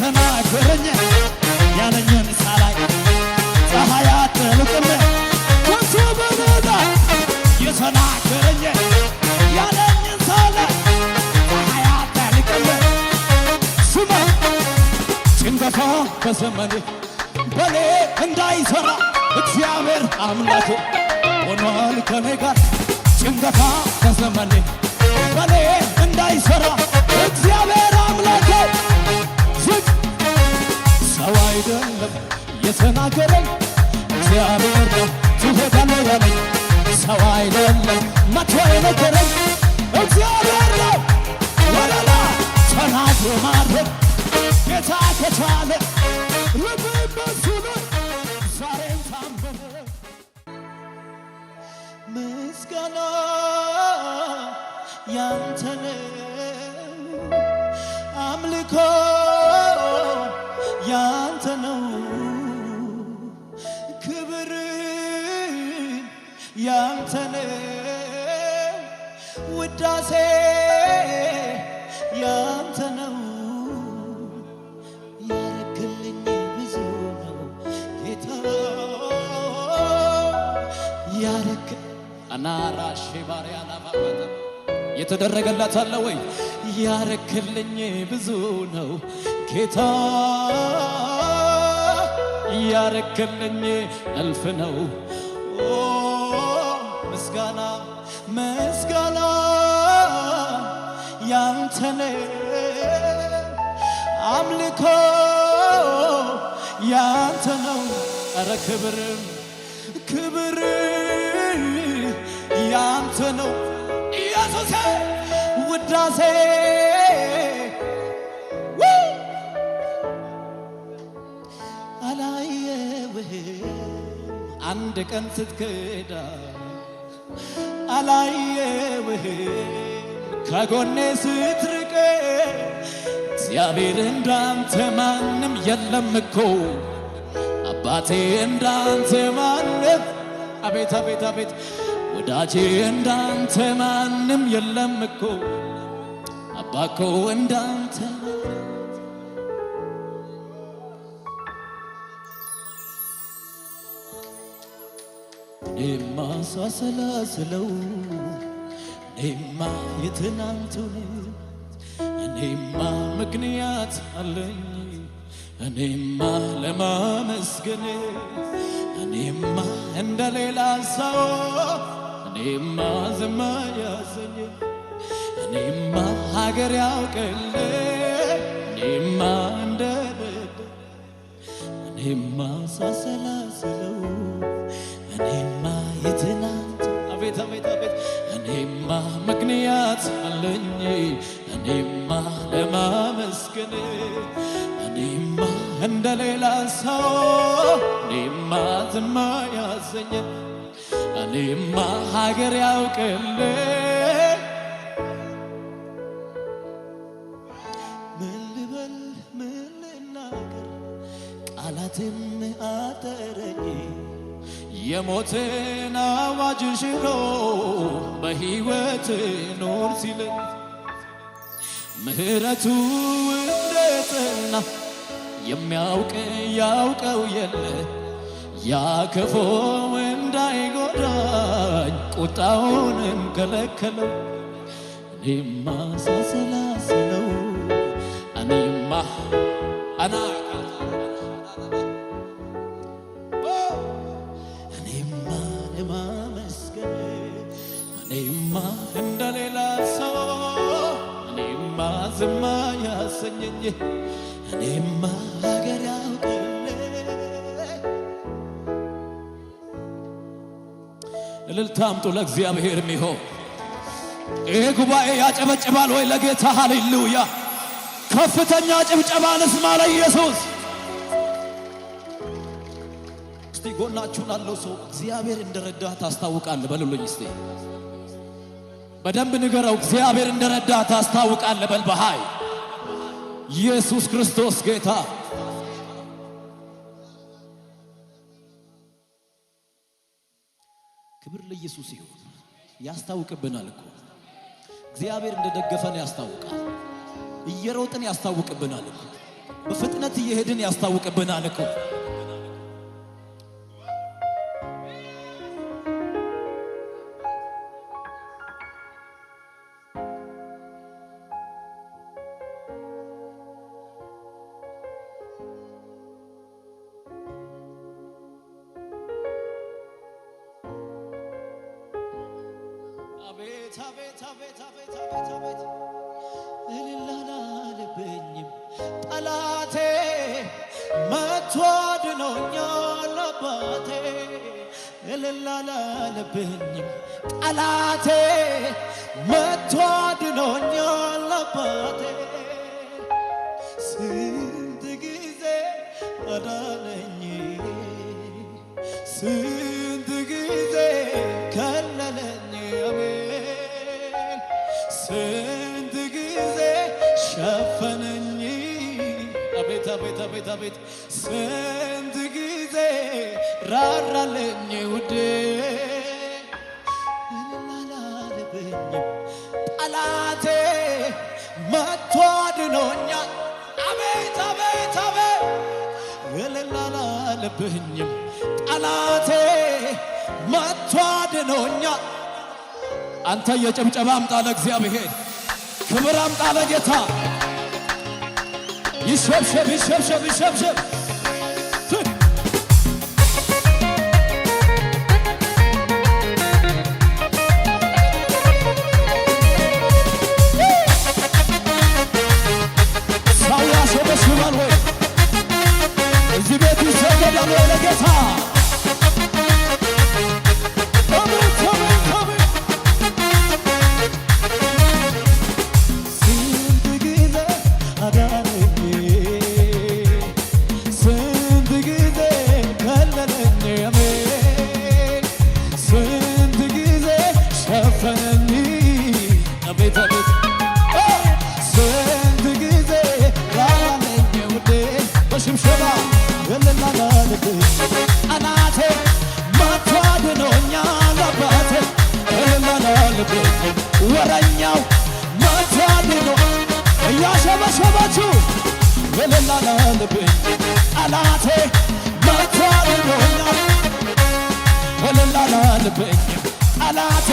የተናገረኝ ያለኝን ሳላይ ፀሐይ አትጠልቅም ከቶ በማታ የተናገረኝ ያለኝን ሳላይ ፀሐይ አትጠልቅም ስማ ጭንገፋ በዘመኔ በኔ እንዳይሰራ እግዚአብሔር አምላኬ ሆኗል ከኔ ጋር ጭንገፋ በዘመኔ በኔ እንዳይሰራ እግዚአብሔር አምላኬ ሰው አይደለም የተናገረኝ እግዚአብሔር ነው ትሄዳለህ ያለኝ ሰው አይደለም መጥቶ የነገረኝ እግዚአብሔር ነው ወለላ ተናግሮ ማድረግ ጌታ ከቻለ ልቤ በሱ ነው ዛሬም ታመነ ምስጋና ያንተ ነው አምልኮ ያንተ ነው ክብር ያንተ ነው ውዳሴ ያንተ ነው ያረክልኝ ብዙ ነው ጌታ ያረክ አናራሽ ባሪያና ባባታ የተደረገላት አለ ወይ ያረክልኝ ብዙ ነው ጌታ ያረክልኝ እልፍ ነው ምስጋና ምስጋና ያንተ ነው አምልኮ ያንተ ነው ኧረ ክብርም ክብር ያንተ ነው ኢየሱስ ውዳሴ አላየውህም አንድ ቀን ስትክዳ አላየውህም ከጎኔ ስትርቅ እግዚአብሔር እንዳንተ ማንም የለም እኮ አባቴ እንዳንተ ማንም አቤት አቤት አቤት ወዳጄ እንዳንተ ማንም የለም እኮ አባኮ እንዳንተ እኔማ ሳሰላስለው እኔማ የትናንቱን እኔማ ምክንያት አለኝ እኔማ ለማመስገን እኔማ እንደሌላ ሰው እኔማ ዝም ያሰኝ እኔማ ሀገር ያውቅልኝ እኔማ እንደበደ እኔማ ሳሰላስለው እኔማ የትናንት አቤት አቤት አቤት እኔማ ምክንያት አለኝ እኔማ ለማመስገን እኔማ እንደሌላ ሰው እኔማ ዝም ያሰኝ እኔማ ሀገር ያውቅልኝ ምን ልበል ምን ልናገር ቃላትም አጠረኝ የሞትን አዋጅ ሽሮ በሕይወት ኖር ሲለኝ ምሕረቱ እንደጸና የሚያውቅ ያውቀው የለ ያ ክፉ እንዳይጎዳኝ ቁጣውንም ከለከለው እኔማ ሳሰላስለው እኔማ እኔማ ለማመስገን እኔማ እንደሌላ ሰው እኔማ ዝም ያሰኘኝ እኔማ ሀገር ያውቅልኝ እልልታ አምጡ ለእግዚአብሔር የሚሆን ይሄ ጉባኤ ያጨበጭባል ወይ ለጌታ ሃሌሉያ ከፍተኛ ጭብጨባ ንስማ ለኢየሱስ እስቲ ጎናችሁ ላለው ሰው እግዚአብሔር እንደረዳህ ታስታውቃለህ በሉልኝ እስቲ በደንብ ንገረው እግዚአብሔር እንደረዳህ ታስታውቃለህ በል በሃይ ኢየሱስ ክርስቶስ ጌታ ክብር ለኢየሱስ ይሁን ያስታውቅብናል እኮ እግዚአብሔር እንደደገፈን ያስታውቃል እየሮጥን ያስታውቅብናል እኮ በፍጥነት እየሄድን ያስታውቅብናል እኮ። አቤት አቤት አቤት አቤት አቤት አቤት እልል አላለብኝም ጠላቴ መጥቶ አድኖኛል አባቴ። እልል አላለብኝም ጠላቴ መጥቶ አድኖኛል አባቴ። ስንት ጊዜ አዳነኝ ስንት ጊዜ ከለለኝ ስንት ጊዜ ሸፈነኝ አቤት አቤት አቤት አቤት ስንት ጊዜ ራራለኝ ውዴ። እልል አላለብኝም ጠላቴ መጥቶ አድኖኛል አቤት አቤት አቤት እልል አላለብኝም ጠላቴ መጥቶ አድኖኛል። አንተ የጭብጨባ አምጣ ለእግዚአብሔር፣ ክብር አምጣ ለጌታ። ይሸብሸብ ይሸብሸብ ይሸብሸብ ሰው ያሸበሽባል ወይ? እዚህ ቤት ይሰገዳል ወይ ለጌታ? ሽብሸባ እልል አላለብኝም ጠላቴ መጥቶ አድኖኛል አባቴ። እልል አላለብኝም ወረኛው መጥቶ አድኖ እያሸበሸባችሁ እልል አላለብኝም ጠላቴ መጥቶ አድኖኛል። እልል አላለብኝም ጠላቴ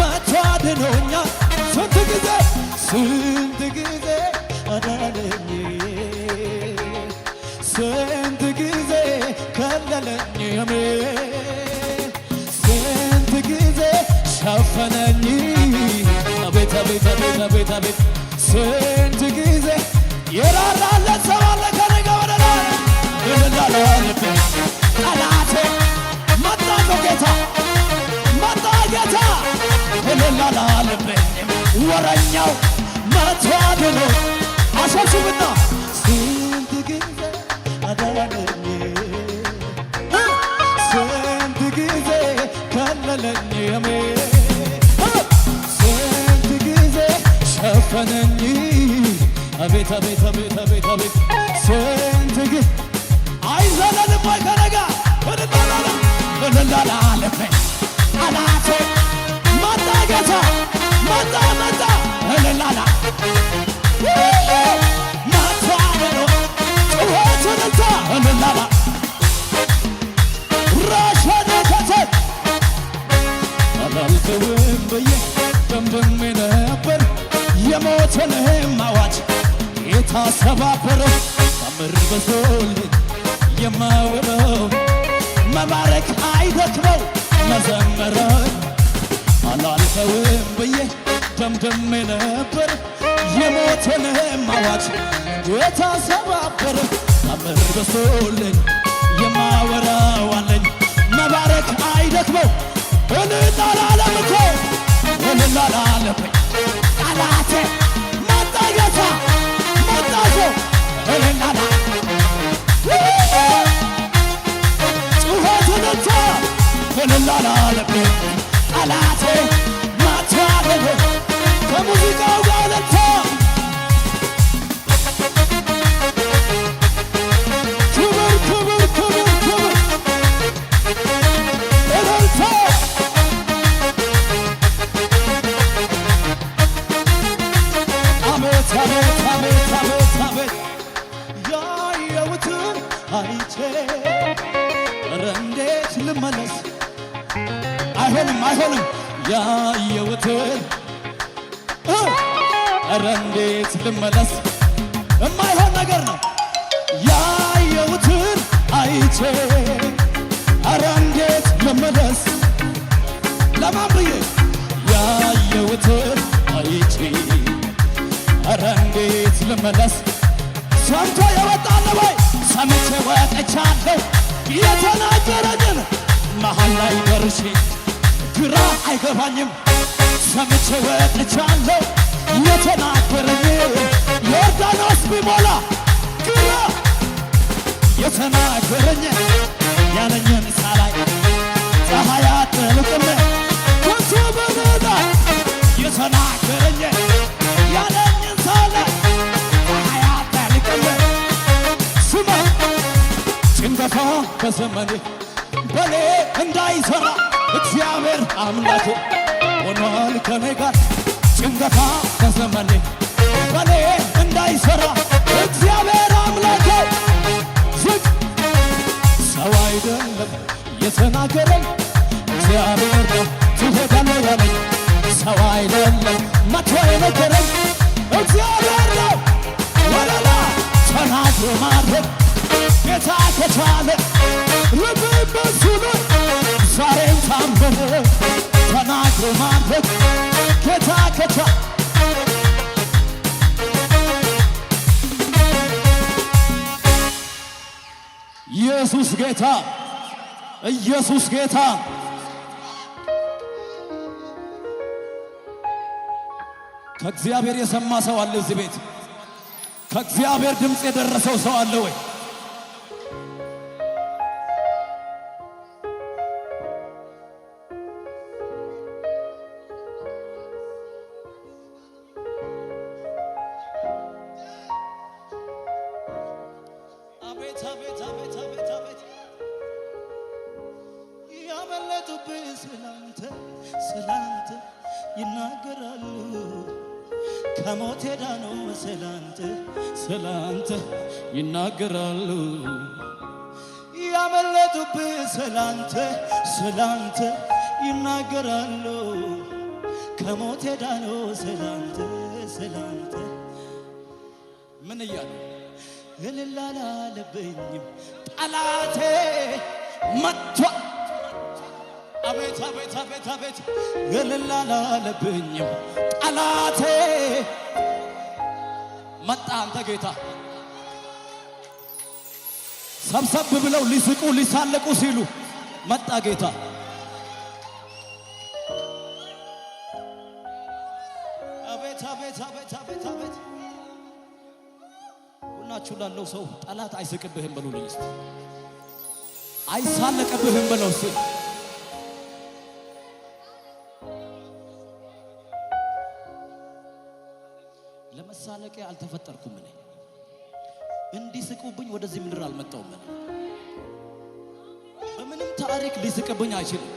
መጥቶ አድኖኛል። ስንት ጊዜ ስንት ጊዜ አዳነኝ ስንት ጊዜ ከለለኝ ስንት ጊዜ ሸፈነኝ አቤት አቤት አቤት አቤት አቤት ስንት ጊዜ የራራለት ሰው አለ ከነገ ወደ ላይ። እልል አላለብኝም ጠላቴ መጣ ጌታ መጣ ጌታ። እልል አላለብኝም ወረኛው መጥቶ አድኖ አሸብሽብና ስንት ጊዜ አዳነኝ ስንት ጊዜ ከለለኝ ስንት ጊዜ ሸፈነኝ አቤት አቤት አቤት አቤት አቤት ስንት ጊዜ አይዘለልም ወይ ከነጋ እልል አላለብኝ ጠላቴ መጣ ጌታ መጣ መጣ እልል አላ እልል ራሸነከተ አላልተውም ብዬ ደምድሜ ነበር የሞትንም አዋጅ ጌታ ሰባበረው። ታምር በዝቶልኝ የማወራው መባረክ አይደክመው መዘመር አላልተውም ብዬ ደምድሜ ነበር የሞትንም አዋጅ ጌታ ሰባበረው። ታምር በዝቶልኝ የማወራው አለኝ መባረክ አይደክመው። እልል አላለም እኮ እልል አላለብኝ ጠላቴ መጣ ጌታ መጣ ሰው እልል አላ ጩኸት እልልታ እልል አላለብኝ ጠላቴ መጥቶ አድኖ ከሙዚቃው ጋር እልልታ አይቼ ኧረ እንዴት ልመለስ አይሆንም አይሆንም ያየሁትን ኧረ እንዴት ልመለስ የማይሆን ነገር ነው ያየሁትን አይቼ ኧረ እንዴት ልመለስ ለማን ብዬ ያየሁትን አይቼ ኧረ እንዴት ልመለስ ሰምቶ የወጣለ ወይ ሰምቼ ወጥቻለሁ የተናገረኝን መሃል ላይ ደርሼ ግራ አይገባኝም ሰምቼ ወጥቻለሁ የተናገረኝን ዮርዳኖስ ቢሞላ ግራ የተናገረኝ ያለኝን ሳላይ ፀሐይ አትጠልቅም ከቶ በነጋ የተናገረኝ ያለኝን ሳላይ ፀሐይ አትጠልቅም ስማ ጭንገፋ በዘመኔ በኔ እንዳይሠራ እግዚአብሔር አምላኬ ሆኗል ከኔ ጋር ጭንገፋ በዘመኔ በኔ እንዳይሠራ እግዚአብሔር አምላኬ ሰው አይደለም የተናገረኝ እግዚአብሔር ነው ትሄዳለህ ያለኝ ሰው አይደለም መቶ የነገረኝ እግዚአብሔር ነው ወለላ ተናግሮ ማድረግ ጌታ ከቻለ ልብ በሱ ነው ዛሬም ታመነ ተናግሮ ማድረግ ጌታ ከቻለ ኢየሱስ ጌታ ኢየሱስ ጌታ ከእግዚአብሔር የሰማ ሰው አለ እዚህ ቤት ከእግዚአብሔር ድምፅ የደረሰው ሰው አለ ወይ አቤት አቤት አቤት አቤት አቤት ያመለጡብህ ስላንተ ይናገራሉ ከሞት ዳኑ ስላንተ ይናገራሉ ያመለጡብህ ስላንተ ይናገራሉ ከሞት ዳኑ ስላንተ ምን እያሉ እልል አላለብኝም ጠላቴ መጥቷል አቤት አቤት አቤት አቤት እልል አላለብኝም ጠላቴ መጣ አንተ ጌታ ሰብሰብ ብለው ሊስቁ ሊሳለቁ ሲሉ መጣ ጌታ አቤት አቤት አቤት አቤት አቤት ሁላችሁ ላለው ሰው ጠላት አይስቅብህም በሉልኝ እስቲ አይሳለቅብህም በለው እስቲ ለመሳለቂያ አልተፈጠርኩም እኔ እንዲስቁብኝ ወደዚህ ምድር አልመጣሁም እኔ በምንም ታሪክ ሊስቅብኝ አይችልም